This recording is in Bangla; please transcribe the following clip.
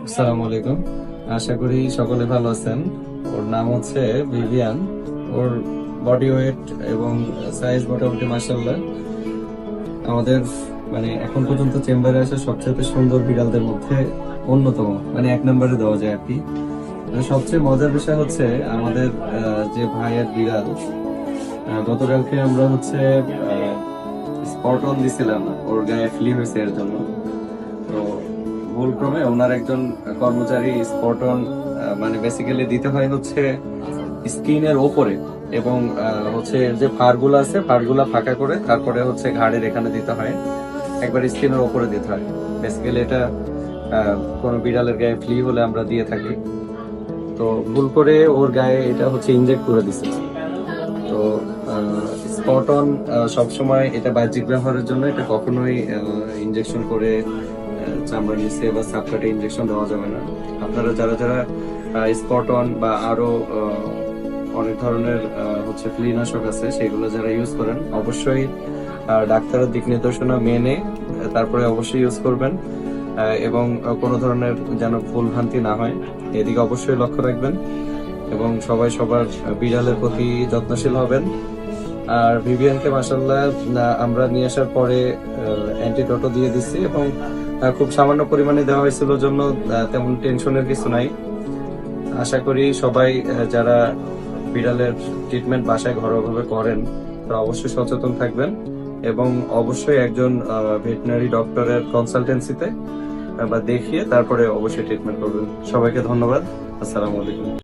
আসসালামু আলাইকুম। আশা করি সকলে ভালো আছেন। ওর নাম হচ্ছে ভিভিয়ান। ওর বডি ওয়েট এবং সাইজ মোটামুটি মাশাআল্লাহ আমাদের এখন পর্যন্ত চেম্বারে আসা সবচেয়ে সুন্দর বিড়ালদের মধ্যে অন্যতম, এক নম্বরে দেওয়া যায় আর কি। সবচেয়ে মজার বিষয় হচ্ছে আমাদের যে ভাইয়ের বিড়াল, গতকালকে আমরা হচ্ছে স্পট অন দিছিলাম, ওর গায়ে ফ্লি হয়েছে এর জন্য। তো ভুলক্রমে ওনার একজন কর্মচারী স্পট অন বেসিক্যালি দিতে হয় হচ্ছে স্কিনের ওপরে, এবং হচ্ছে যে ফাড়গুলো আছে ফাড়গুলা ফাঁকা করে তারপরে হচ্ছে ঘাড়ের এখানে দিতে হয়, একবার স্কিনের ওপরে দিতে হয়। বেসিক্যালি এটা কোনো বিড়ালের গায়ে ফ্লি হলে আমরা দিয়ে থাকি। তো ভুল করে ওর গায়ে এটা হচ্ছে ইনজেক্ট করে দিছে। তো স্পট অন সবসময় এটা বাহ্যিক ব্যবহারের জন্য, এটা কখনোই ইনজেকশন করে চামড়ার নিচে বা সাবকাটে ইনজেকশন দেওয়া যাবে না। আপনারা যারা যারা স্পট অন বা আরো অনেক ধরনের হচ্ছে ফ্লিনাশক আছে সেগুলো যারা ইউজ করেন, অবশ্যই ডাক্তারের দিক নির্দেশনা মেনে তারপরে অবশ্যই ইউজ করবেন, এবং কোনো ধরনের যেন ভুল ভ্রান্তি না হয় এদিকে অবশ্যই লক্ষ্য রাখবেন, এবং সবাই সবার বিড়ালের প্রতি যত্নশীল হবেন। আর ভিভিয়ানকে মাশাআল্লাহ আমরা নিয়ে আসার পরে অ্যান্টিডোটও দিয়ে দিচ্ছি, এবং খুব সামান্য পরিমাণে দেওয়া হয়েছিল জন্য তেমন টেনশনের কিছু নাই। আশা করি সবাই যারা বিড়ালের ট্রিটমেন্ট বাসায় ঘরোয়াভাবে করেন তারা অবশ্যই সচেতন থাকবেন, এবং অবশ্যই একজন ভেটেরিনারি ডক্টরের কনসালটেন্সিতে বা দেখিয়ে তারপরে অবশ্যই ট্রিটমেন্ট করবেন। সবাইকে ধন্যবাদ। আসসালামু আলাইকুম।